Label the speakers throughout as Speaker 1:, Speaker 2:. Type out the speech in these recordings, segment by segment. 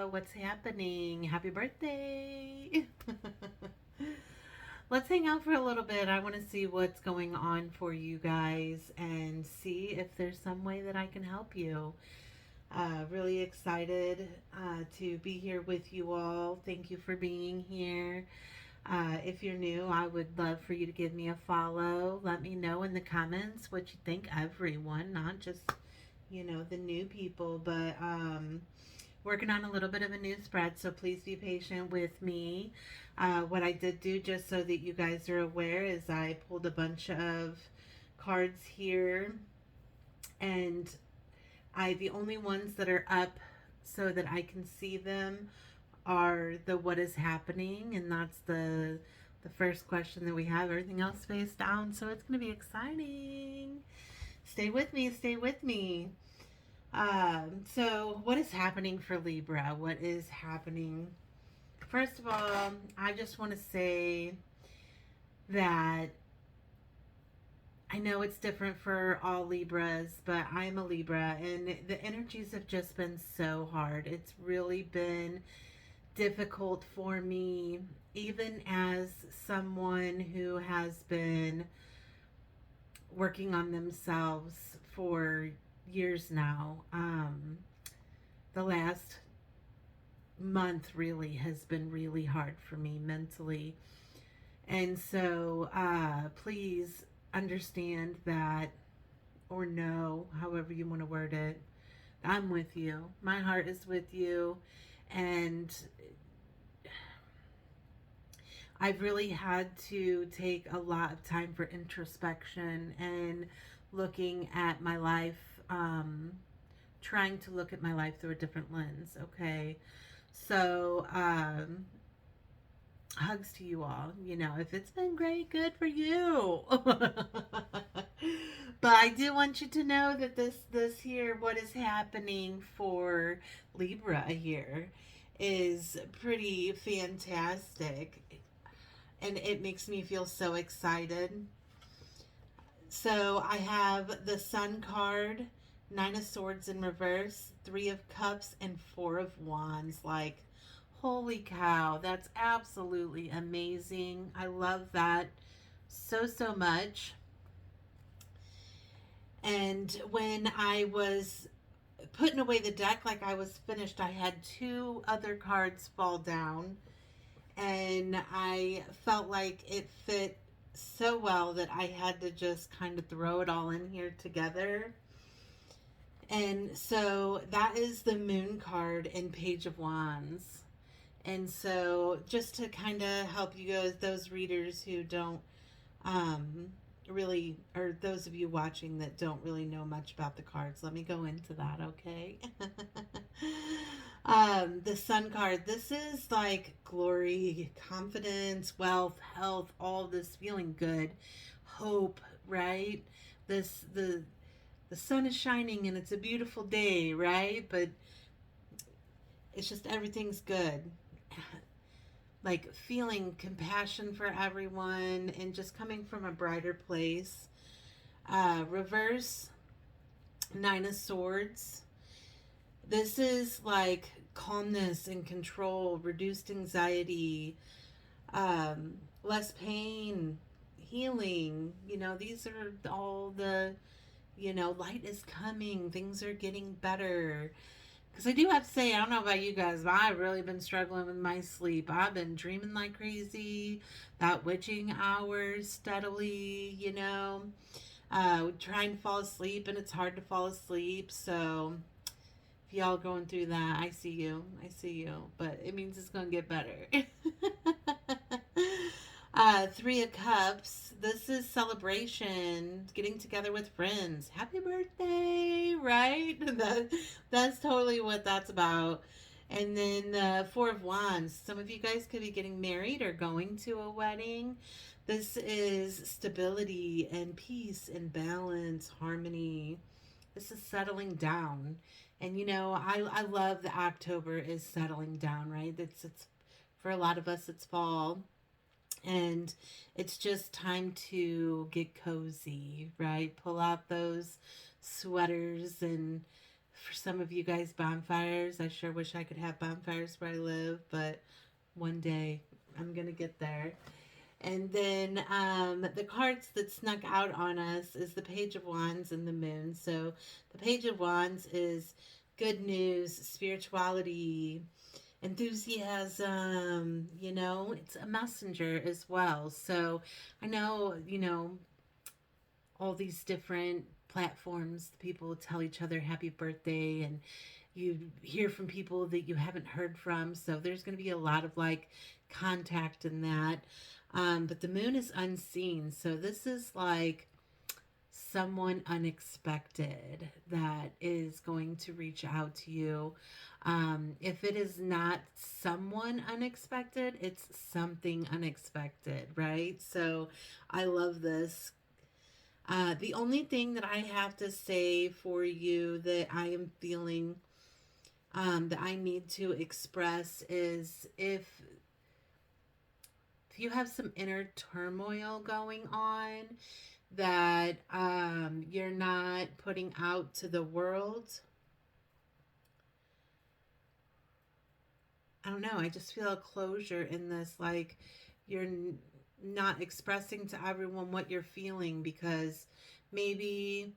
Speaker 1: Libra, what's happening? Happy birthday! Let's hang out for a little bit. I want to see what's going on for you guys and see if there's some way that I can help you. Really excited to be here with you all. Thank you for being here. If you're new, I would love for you to give me a follow. Let me know in the comments what you think, everyone, not just, the new people, but working on a little bit of a new spread, so please be patient with me. What I did do, just so that you guys are aware, is I pulled a bunch of cards here, and the only ones that are up so that I can see them are the what is happening, and that's the first question that we have. Everything else face down, so it's going to be exciting. Stay with me, stay with me. So what is happening for Libra? What is happening? First of all, I just want to say that I know it's different for all Libras, but I'm a Libra, and the energies have just been so hard. It's really been difficult for me, even as someone who has been working on themselves for years now. The last month really has been really hard for me mentally. And so please understand that, or know, however you want to word it, I'm with you. My heart is with you. And I've really had to take a lot of time for introspection and looking at my life, trying to look at my life through a different lens, okay? So, hugs to you all. If it's been great, good for you. But I do want you to know that this here, what is happening for Libra here, is pretty fantastic, and it makes me feel so excited. So I have the Sun card, Nine of Swords in reverse, Three of Cups, and Four of Wands. Like, holy cow, that's absolutely amazing. I love that so, so much. And when I was putting away the deck, like I was finished, I had two other cards fall down, and I felt like it fit so well that I had to just kind of throw it all in here together. And so that is the Moon card and Page of Wands. And so just to kind of help you guys, those readers who don't really, or those of you watching that don't really know much about the cards, let me go into that, okay? The Sun card, this is like glory, confidence, wealth, health, all this, feeling good, hope, right? The sun is shining and it's a beautiful day, right? But it's just everything's good. Like feeling compassion for everyone and just coming from a brighter place. Reverse, Nine of Swords. This is like calmness and control, reduced anxiety, less pain, healing. These are all the, light is coming, things are getting better. Because I do have to say, I don't know about you guys, but I've really been struggling with my sleep. I've been dreaming like crazy, about witching hours steadily, trying to fall asleep, and it's hard to fall asleep. So if y'all going through that, I see you. I see you. But it means it's going to get better. Three of Cups. This is celebration, getting together with friends. Happy birthday, right? That's totally what that's about. And then the Four of Wands. Some of you guys could be getting married or going to a wedding. This is stability and peace and balance, harmony. This is settling down. And I love that October is settling down, right? It's for a lot of us, it's fall. And it's just time to get cozy, right? Pull out those sweaters and For some of you guys, bonfires. I sure wish I could have bonfires where I live, but one day I'm going to get there. And then the cards that snuck out on us is the Page of Wands and the Moon. So the Page of Wands is good news, spirituality, enthusiasm. It's a messenger as well. So I know, all these different platforms, people tell each other happy birthday, and you hear from people that you haven't heard from. So there's going to be a lot of like contact in that. But the moon is unseen. So this is like someone unexpected that is going to reach out to you. If it is not someone unexpected, it's something unexpected, right? So I love this. The only thing that I have to say for you that I am feeling, that I need to express is if you have some inner turmoil going on that you're not putting out to the world. I don't know. I just feel a closure in this. Like you're not expressing to everyone what you're feeling because maybe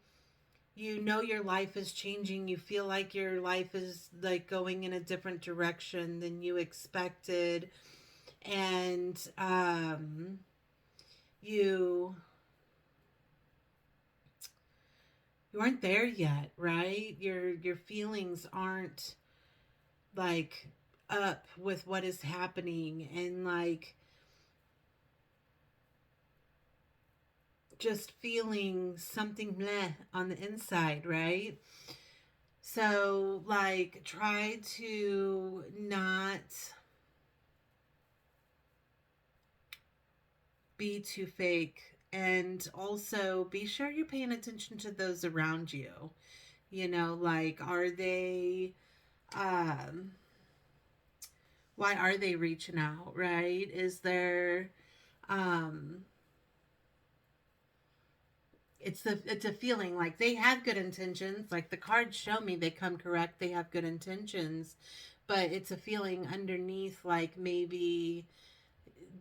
Speaker 1: your life is changing. You feel like your life is like going in a different direction than you expected. And you aren't there yet, right? Your feelings aren't like up with what is happening, and like just feeling something meh on the inside, right? So like try to not be too fake, and also be sure you're paying attention to those around you. Like are they um why are they reaching out, right? Is there um it's a feeling like they have good intentions, like the cards show me they come correct, they have good intentions, but it's a feeling underneath, like maybe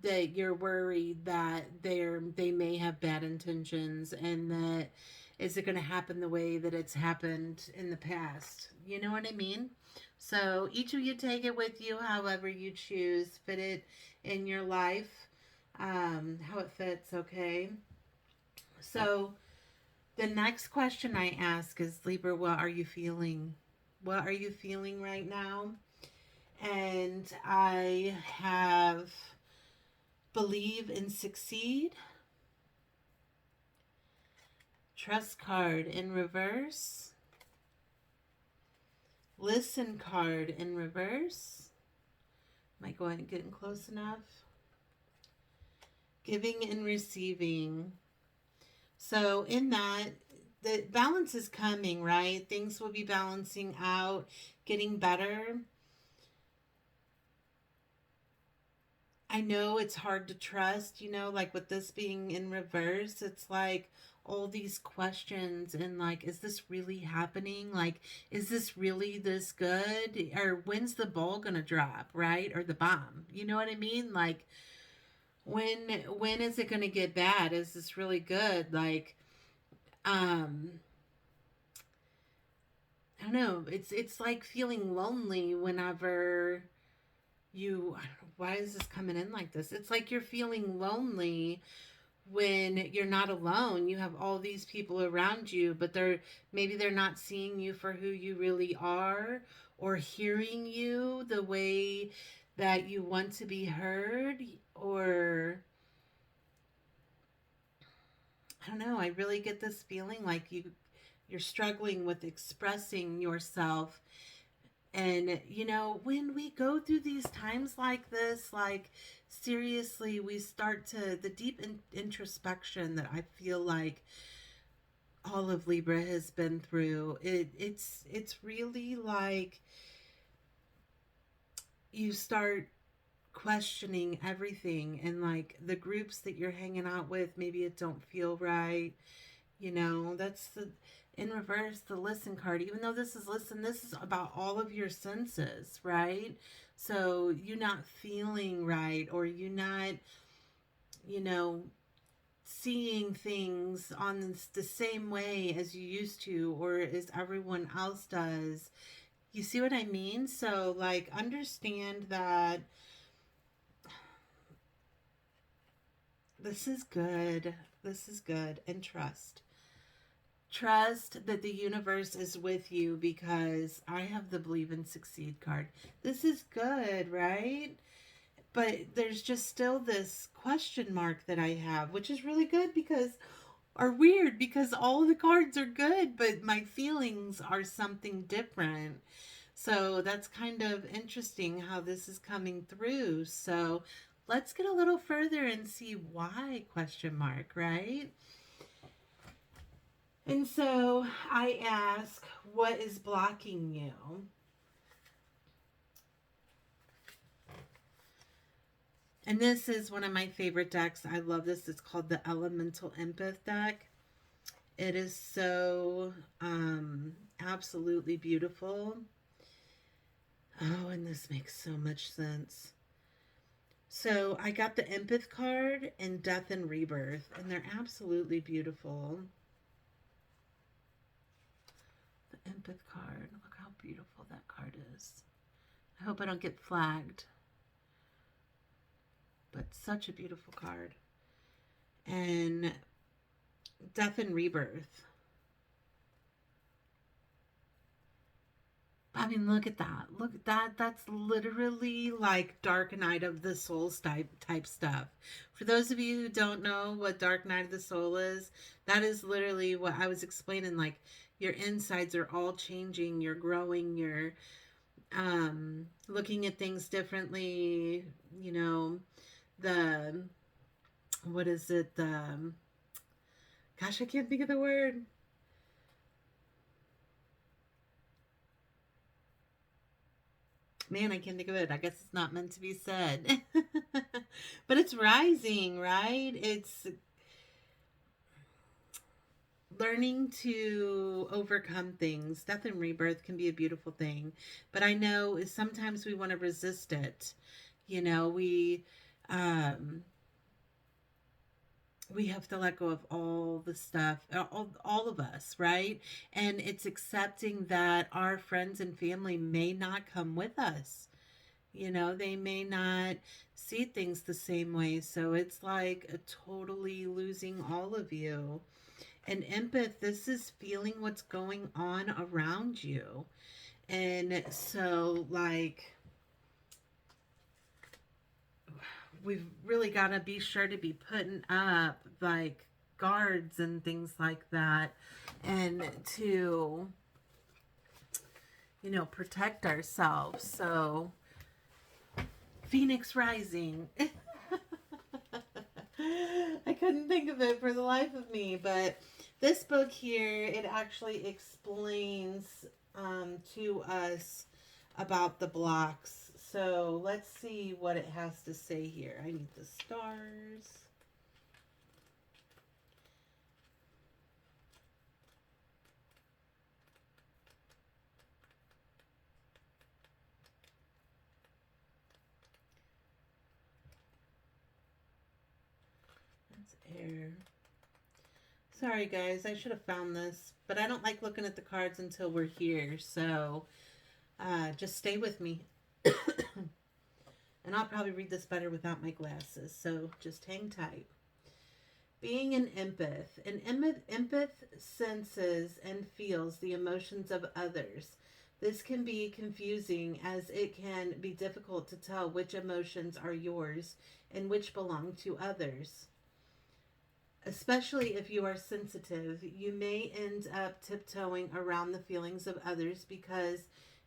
Speaker 1: that you're worried that they may have bad intentions, and that is it going to happen the way that it's happened in the past. You know what I mean? So each of you take it with you however you choose, fit it in your life, how it fits. Okay, so the next question I ask is, Libra, what are you feeling? What are you feeling right now? And I have believe and succeed, trust card in reverse, listen card in reverse. Am I getting close enough? Giving and receiving. So in that, the balance is coming, right? Things will be balancing out, getting better. I know it's hard to trust, like with this being in reverse, it's like all these questions, and like, is this really happening? Like, is this really this good? Or when's the ball gonna drop, right? Or the bomb? You know what I mean? Like, when is it gonna get bad? Is this really good? Like, um, I don't know. It's like feeling lonely whenever you, I don't know, why is this coming in like this? It's like you're feeling lonely when you're not alone. You have all these people around you, but they're not seeing you for who you really are, or hearing you the way that you want to be heard. Or I don't know, I really get this feeling like you're struggling with expressing yourself. And, when we go through these times like this, like, seriously, we start to, the deep introspection that I feel like all of Libra has been through. It's really like you start questioning everything, and like the groups that you're hanging out with, maybe it don't feel right. You know, that's the in reverse, the listen card. Even though this is listen, this is about all of your senses, right? So you not feeling right, or you not, you know, seeing things on the same way as you used to, or as everyone else does. You see what I mean? So, like, understand that this is good. This is good. And trust. Trust that the universe is with you, because I have the believe and succeed card. This is good, right? But there's just still this question mark that I have, which is really good because, or weird, because all of the cards are good, but my feelings are something different. So that's kind of interesting how this is coming through. So let's get a little further and see why, question mark, right? And so I ask, what is blocking you? And this is one of my favorite decks. I love this. It's called the Elemental Empath deck. It is so absolutely beautiful. Oh, and this makes so much sense. So I got the Empath card and Death and Rebirth, and they're absolutely beautiful. The Empath card. Look how beautiful that card is. I hope I don't get flagged. But such a beautiful card. And Death and Rebirth. I mean, look at that. Look at that. That's literally like Dark Night of the Soul type stuff. For those of you who don't know what Dark Night of the Soul is, that is literally what I was explaining. Like, your insides are all changing. You're growing. You're looking at things differently. You know, the, what is it? The, gosh, I can't think of the word. Man, I can't think of it. I guess it's not meant to be said. But it's rising, right? It's learning to overcome things. Death and rebirth can be a beautiful thing. But I know sometimes we want to resist it. You know, um we have to let go of all the stuff, all of us, right? And it's accepting that our friends and family may not come with us. You know, they may not see things the same way. So it's like a totally losing all of you. And empath, this is feeling what's going on around you. And so, like, we've really got to be sure to be putting up, like, guards and things like that. And to, you know, protect ourselves. So, Phoenix Rising. I couldn't think of it for the life of me, but this book here, it actually explains to us about the blocks. So let's see what it has to say here. I need the stars. That's air. Sorry guys, I should have found this, but I don't like looking at the cards until we're here, so just stay with me. And I'll probably read this better without my glasses, so just hang tight. Being an empath. An empath senses and feels the emotions of others. This can be confusing as it can be difficult to tell which emotions are yours and which belong to others. Especially if you are sensitive, you may end up tiptoeing around the feelings of others because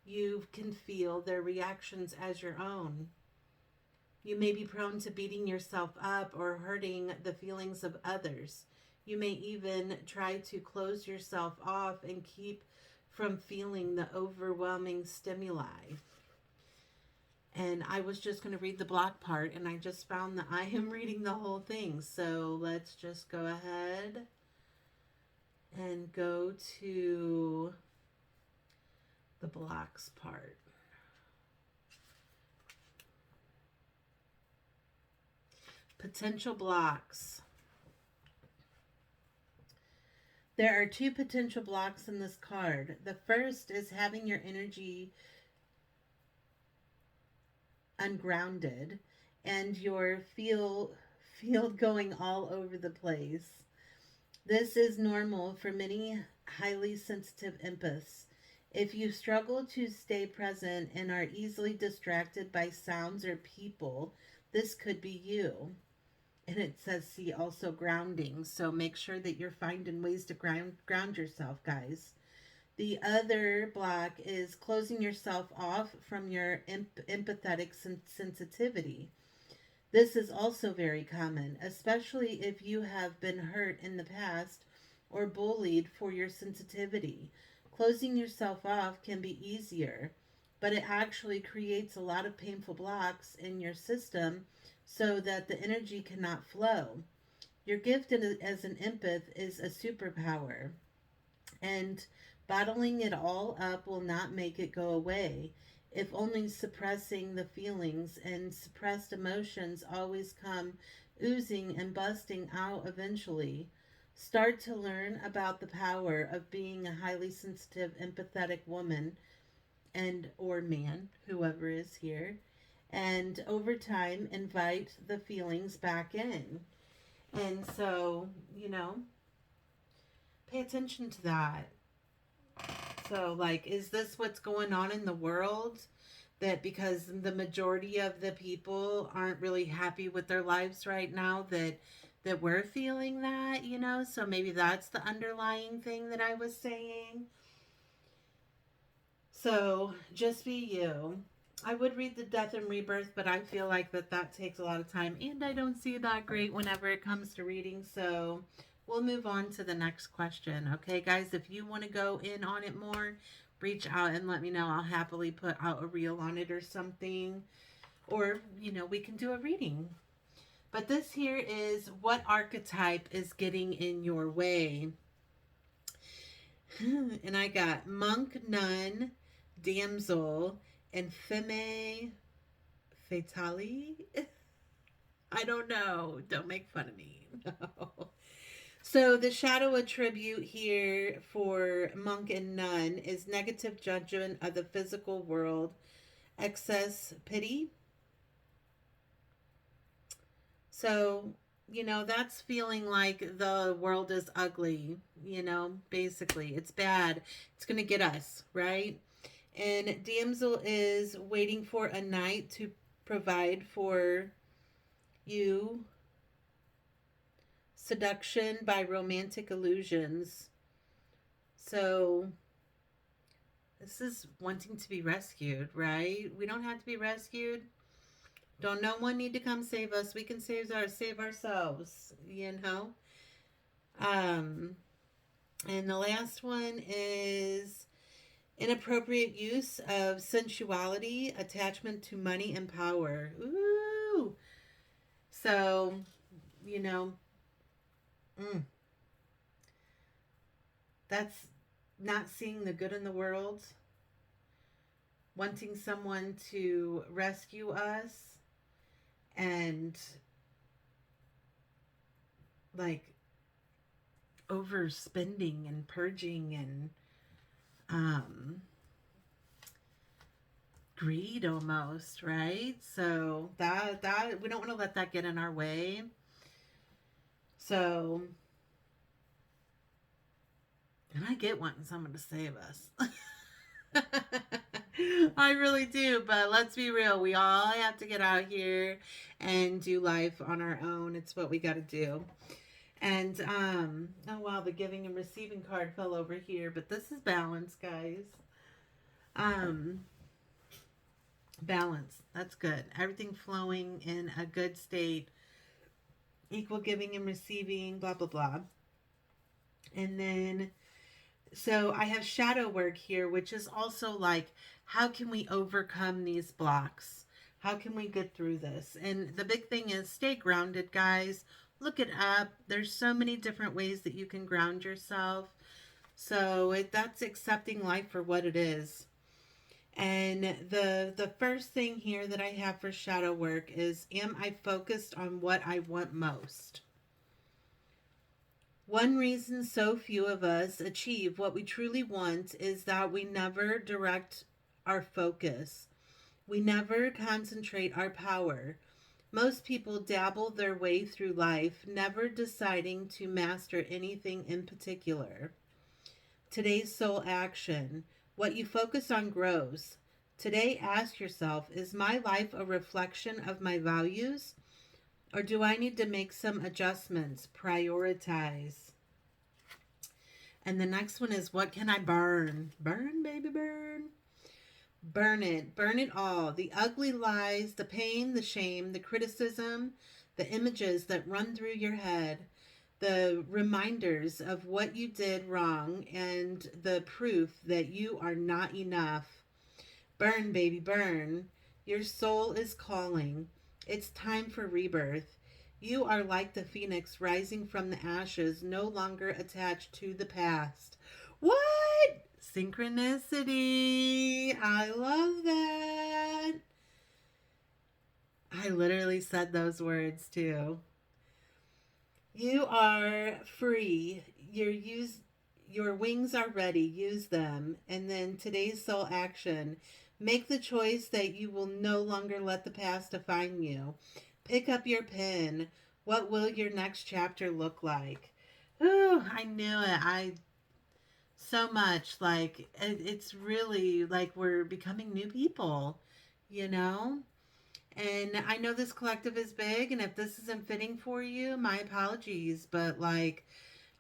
Speaker 1: you can feel their reactions as your own. You may be prone to beating yourself up or hurting the feelings of others. You may even try to close yourself off and keep from feeling the overwhelming stimuli. And I was just going to read the block part, and I just found that I am reading the whole thing. So let's just go ahead and go to the blocks part. Potential blocks. There are two potential blocks in this card. The first is having your energy ungrounded and your field going all over the place. This is normal for many highly sensitive empaths. If you struggle to stay present and are easily distracted by sounds or people, this could be you. And it says, see, also grounding. So make sure that you're finding ways to ground yourself, guys. The other block is closing yourself off from your empathetic sensitivity. This is also very common, especially if you have been hurt in the past or bullied for your sensitivity. Closing yourself off can be easier, but it actually creates a lot of painful blocks in your system so that the energy cannot flow. Your gift as an empath is a superpower, and bottling it all up will not make it go away. If only suppressing the feelings, and suppressed emotions always come oozing and busting out eventually. Start to learn about the power of being a highly sensitive, empathetic woman and or man, whoever is here, and over time invite the feelings back in. And so, pay attention to that. So, like, is this what's going on in the world? That because the majority of the people aren't really happy with their lives right now, that we're feeling that, So maybe that's the underlying thing that I was saying. So, just be you. I would read the death and rebirth, but I feel like that takes a lot of time, and I don't see that great whenever it comes to reading. So we'll move on to the next question. Okay, guys, if you want to go in on it more, reach out and let me know. I'll happily put out a reel on it or something, or we can do a reading. But this here is what archetype is getting in your way. And I got monk, nun, damsel, and femme fatale. I don't know. Don't make fun of me. No. So the shadow attribute here for monk and nun is negative judgment of the physical world, excess pity. So, that's feeling like the world is ugly, basically. It's bad. It's going to get us, right? And damsel is waiting for a knight to provide for you. Seduction by romantic illusions. So this is wanting to be rescued, right? We don't have to be rescued. Don't no one need to come save us. We can save ourselves, And the last one is inappropriate use of sensuality, attachment to money and power. Ooh. So, that's not seeing the good in the world, wanting someone to rescue us, and like overspending and purging and greed almost, right? So that we don't want to let that get in our way. So, and I get wanting someone to save us. I really do, but let's be real. We all have to get out here and do life on our own. It's what we got to do. And, oh wow, the giving and receiving card fell over here, but this is balance, guys. Balance. That's good. Everything flowing in a good state. Equal giving and receiving, blah, blah, blah. And then, so I have shadow work here, which is also like, how can we overcome these blocks? How can we get through this? And the big thing is stay grounded, guys. Look it up. There's so many different ways that you can ground yourself. So that's accepting life for what it is. And the first thing here that I have for shadow work is, am I focused on what I want most? One reason so few of us achieve what we truly want is that we never direct our focus. We never concentrate our power. Most people dabble their way through life, never deciding to master anything in particular. Today's soul action. What you focus on grows. Today, ask yourself, is my life a reflection of my values? Or do I need to make some adjustments? Prioritize. And the next one is, what can I burn? Burn, baby, burn. Burn it. Burn it all. The ugly lies, the pain, the shame, the criticism, the images that run through your head, the reminders of what you did wrong, and the proof that you are not enough. Burn, baby, burn. Your soul is calling. It's time for rebirth. You are like the phoenix rising from the ashes, no longer attached to the past. What? Synchronicity. I love that. I literally said those words too. You are free. Your wings are ready. Use them. And then today's soul action. Make the choice that you will no longer let the past define you. Pick up your pen. What will your next chapter look like? Ooh, I knew it. I so much like it's really like we're becoming new people, you know? And I know this collective is big, and if this isn't fitting for you, my apologies. But like,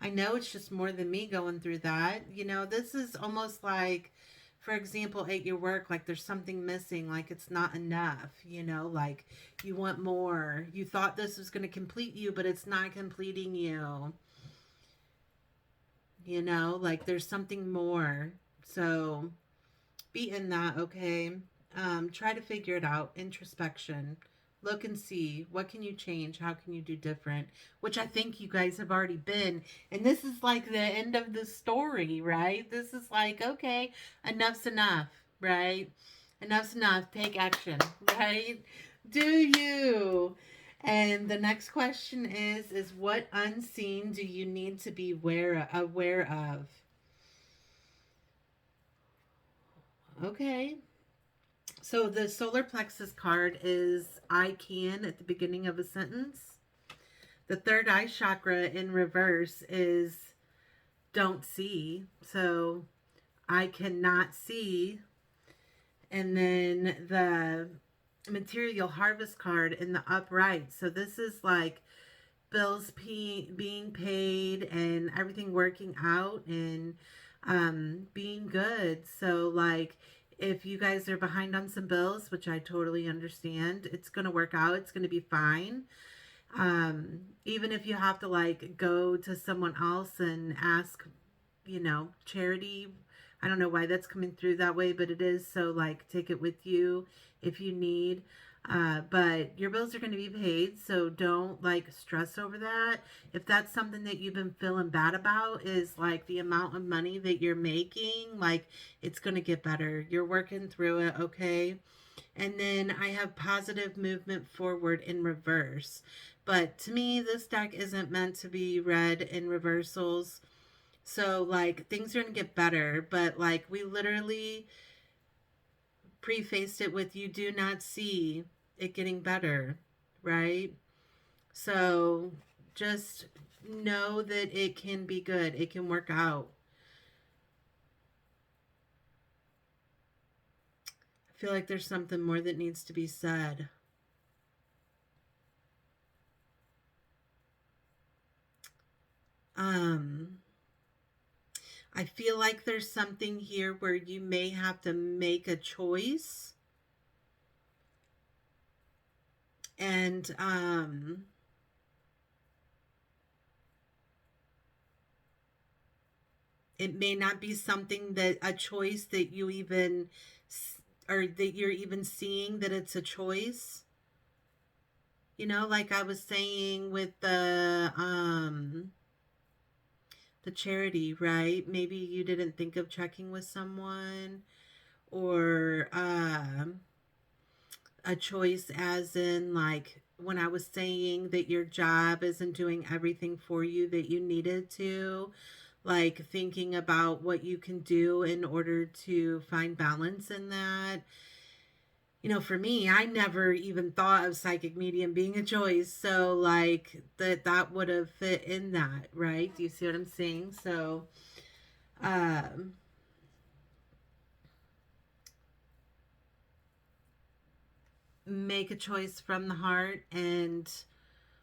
Speaker 1: I know it's just more than me going through that. You know, this is almost like, for example, at your work, like there's something missing, like it's not enough, you know, like you want more. You thought this was going to complete you, but it's not completing you. You know, like there's something more. So be in that, okay? Try to figure it out. Introspection. Look and see what can you change, how can you do different, which I think you guys have already been. And this is like the end of the story, right? This is like, okay, enough's enough, right? Enough's enough. Take action, right? Do you? And the next question is what unseen do you need to be aware of? Okay. So the solar plexus card is I can at the beginning of a sentence. The third eye chakra in reverse is don't see. So I cannot see. And then the material harvest card in the upright. So this is like bills being paid and everything working out and being good. So like if you guys are behind on some bills, which I totally understand, it's going to work out. It's going to be fine. Even if you have to like go to someone else and ask, you know, charity. I don't know why that's coming through that way, but it is. So like take it with you if you need. But your bills are going to be paid, so don't like stress over that. If that's something that you've been feeling bad about, is like the amount of money that you're making, like it's going to get better. You're working through it, okay? And then I have positive movement forward in reverse. But to me, this deck isn't meant to be read in reversals. So like things are going to get better, but like we literally prefaced it with you do not see it getting better, right? So just know that it can be good. It can work out. I feel like there's something more that needs to be said. I feel like there's something here where you may have to make a choice. And it may not be something that a choice that you even or that you're even seeing that it's a choice. Like I was saying with the charity, right? Maybe you didn't think of checking with someone, or a choice as in, like when I was saying that your job isn't doing everything for you that you needed to, like thinking about what you can do in order to find balance in that. For me, I never even thought of psychic medium being a choice. So like that would have fit in that, right? Do you see what I'm saying? So um make a choice from the heart and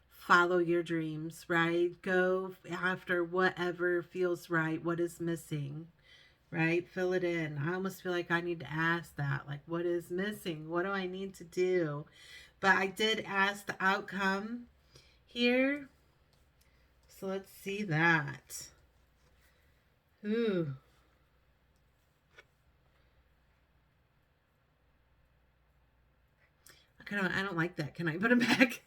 Speaker 1: follow your dreams, right? Go after whatever feels right, what is missing, right? Fill it in. I almost feel like I need to ask that, like, what is missing? What do I need to do? But I did ask the outcome here. So let's see that. Ooh. I don't like that. Can I put it back?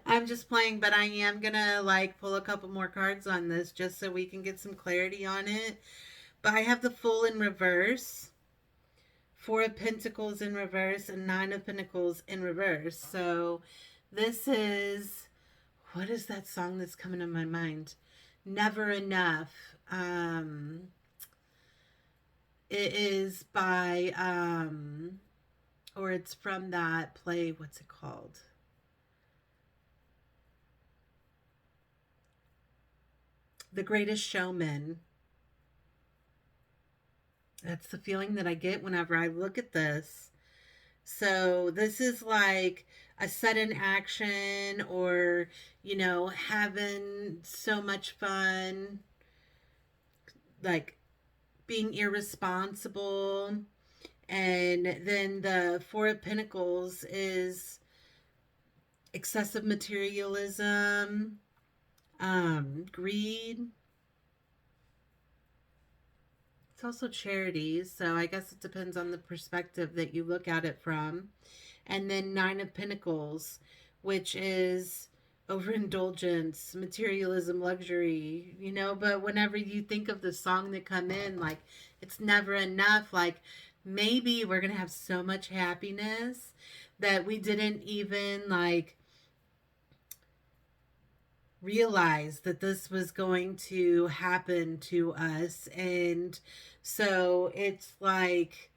Speaker 1: I'm just playing, but I am gonna like pull a couple more cards on this just so we can get some clarity on it. But I have the Fool in reverse, Four of Pentacles in reverse, and Nine of Pentacles in reverse. So this is, what is that song that's coming to my mind? Never Enough. It is by or it's from that play, what's it called? The Greatest Showman. That's the feeling that I get whenever I look at this. So this is like a sudden action, or, having so much fun, like being irresponsible. And then the Four of Pentacles is excessive materialism, greed. It's also charity, so I guess it depends on the perspective that you look at it from. And then Nine of Pentacles, which is overindulgence, materialism, luxury, but whenever you think of the song that come in, like, it's never enough. Like, maybe we're going to have so much happiness that we didn't even, like, realize that this was going to happen to us. And so it's like,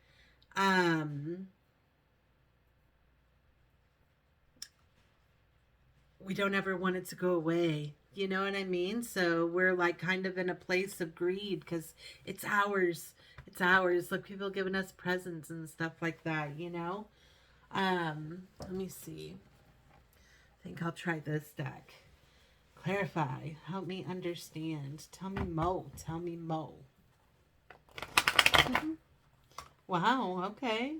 Speaker 1: we don't ever want it to go away. You know what I mean? So we're like kind of in a place of greed because it's ours. It's ours. Like people giving us presents and stuff like that. Let me see. I think I'll try this deck. Clarify. Help me understand. Tell me mo. Tell me mo. Wow. Okay.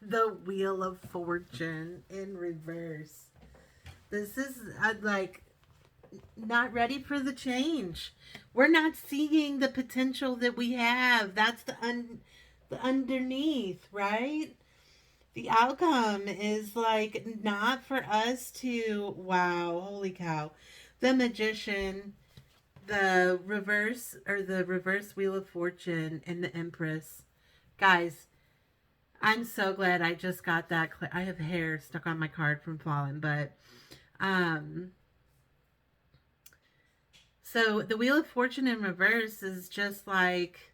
Speaker 1: The Wheel of Fortune in reverse. This is like not ready for the change. We're not seeing the potential that we have. That's the underneath, right? The outcome is like not for us to, wow, holy cow. The Magician, the reverse Wheel of Fortune, and the Empress. Guys, I'm so glad I just got that. I have hair stuck on my card from falling, but so the Wheel of Fortune in reverse is just like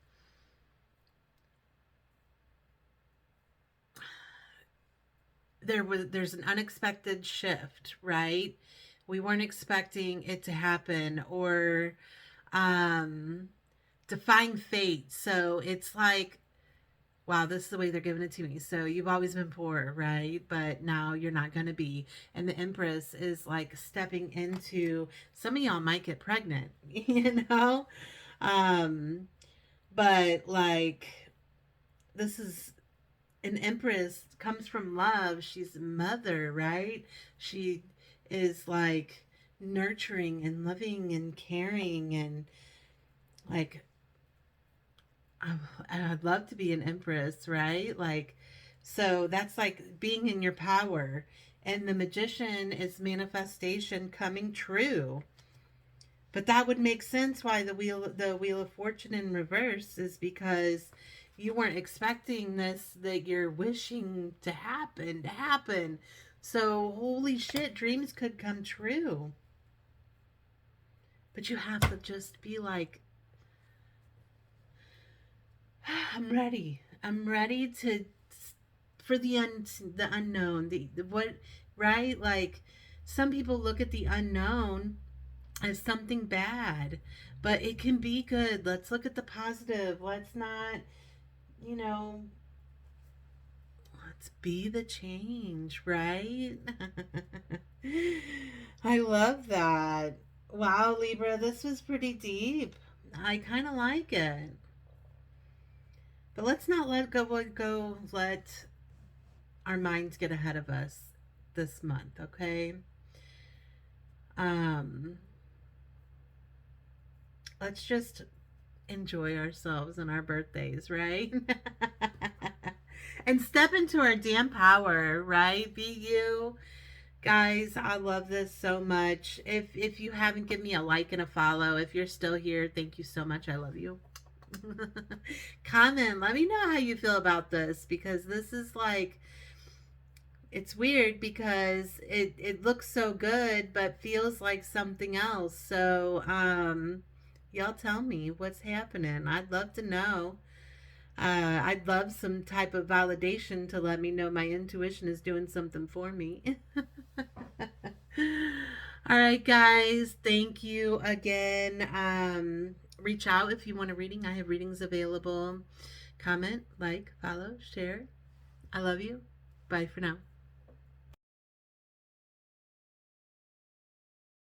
Speaker 1: there's an unexpected shift, right? We weren't expecting it to happen, or defying fate. So it's like, wow, this is the way they're giving it to me. So you've always been poor, right? But now you're not going to be. And the Empress is like stepping into, some of y'all might get pregnant, Um, but like, this is an Empress comes from love. She's a mother, right? She is like nurturing and loving and caring and like And I'd love to be an empress, right? Like, so that's like being in your power. And the magician is manifestation coming true. But that would make sense why the wheel of fortune in reverse is because you weren't expecting this, that you're wishing to happen. So holy shit, dreams could come true. But you have to just be like, I'm ready. I'm ready to for the unknown. The what, right? Like some people look at the unknown as something bad, but it can be good. Let's look at the positive. Let's not, you know, let's be the change, right? I love that. Wow, Libra, this was pretty deep. I kind of like it. But let's not let our minds get ahead of us this month, okay? Um let's just enjoy ourselves and our birthdays, right? And step into our damn power, right? Be you. Guys, I love this so much. If you haven't, give me a like and a follow. If you're still here, thank you so much. I love you. Comment, let me know how you feel about this, because this is like, it's weird because it looks so good but feels like something else. So y'all tell me what's happening. I'd love to know. I'd love some type of validation to let me know my intuition is doing something for me. All right, guys. Thank you again. Reach out if you want a reading. I have readings available. Comment, like, follow, share. I love you. Bye for now.